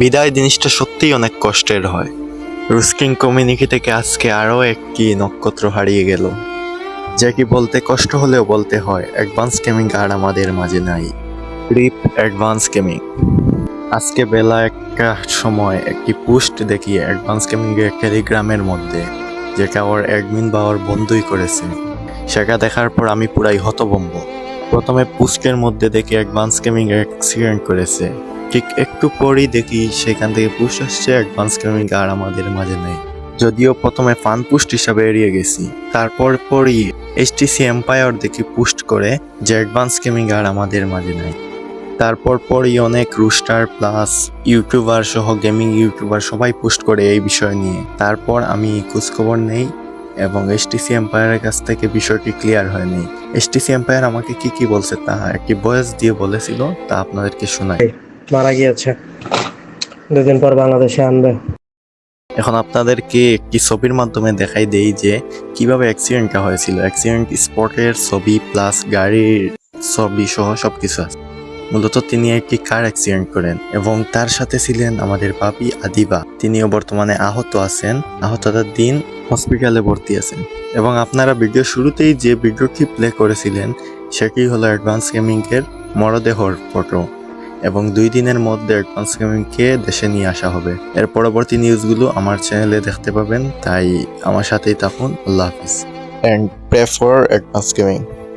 বিদায় জিনিসটা সত্যিই অনেক কষ্টের হয়। রুস্কিং কমিউনিটি থেকে আজকে আরও একটি নক্ষত্র হারিয়ে গেল, যা কি বলতে কষ্ট হলেও বলতে হয়, অ্যাডভান্স গেমিং আর আমাদের মাঝে নাই। রিপ অ্যাডভান্স গেমিং। আজকে বেলা একটা সময় একটি পোস্ট দেখি অ্যাডভান্স গেমিং এর টেলিগ্রামের মধ্যে, যেটা ওর অ্যাডমিন বা ওর বন্ধুই করেছে। সেটা দেখার পর আমি পুরাই হতভম্ব। প্রথমে পোস্টের মধ্যে দেখি অ্যাডভান্স গেমিং অ্যাক্সিডেন্ট করেছে, ঠিক একটু পরই দেখি সেখান থেকে পোস্ট আসছে অ্যাডভান্স গেমিং আর আমাদের মাঝে নেই। যদিও প্রথমে ফান পোস্ট হিসাবে এড়িয়ে গেছি, তারপর পরই HTC এম্পায়ার দেখি পোস্ট করে যে অ্যাডভান্স গেমিং আর আমাদের মাঝে নেই। তারপর পরই অনেক রুস্টার প্লাস ইউটিউবার সহ গেমিং ইউটিউবার সবাই পোস্ট করে এই বিষয় নিয়ে। তারপর আমি খোঁজখবর নেই এবং HTC এম্পায়ারের কাছ থেকে বিষয়টি ক্লিয়ার হয়নি। HTC এম্পায়ার আমাকে কি বলছে তা একটি ভয়েস দিয়ে বলেছিল, তা আপনাদেরকে শোনাই। মারা গিয়েছে, 2 দিন পর বাংলাদেশে আনবে। এখন আপনাদেরকে একটি ছবির মাধ্যমে দেখাই দেই যে কিভাবে অ্যাক্সিডেন্টটা হয়েছিল। অ্যাক্সিডেন্ট স্পটের ছবি প্লাস গাড়ির ছবি সহ সবকিছু আছে। মূলত তিনি একটি কার অ্যাক্সিডেন্ট করেন এবং তার সাথে ছিলেন আমাদের ভাবি আদিবা। তিনিও বর্তমানে আহত আছেন, আহততার দিন হসপিটালে ভর্তি আছেন। এবং আপনারা ভিডিও শুরুতেই যে ভিডিওটি প্লে করেছিলেন সেটি হলো অ্যাডভান্স গেমিং এর মরদেহর ফটো, এবং 2 দিনের মধ্যে অ্যাডভান্স গেমিংকে দেশে নিয়ে আসা হবে। এর পরবর্তী নিউজগুলো আমার চ্যানেলে দেখতে পাবেন, তাই আমার সাথেই থাকুন। আল্লাহ হাফিজ, and pray for Advance gaming.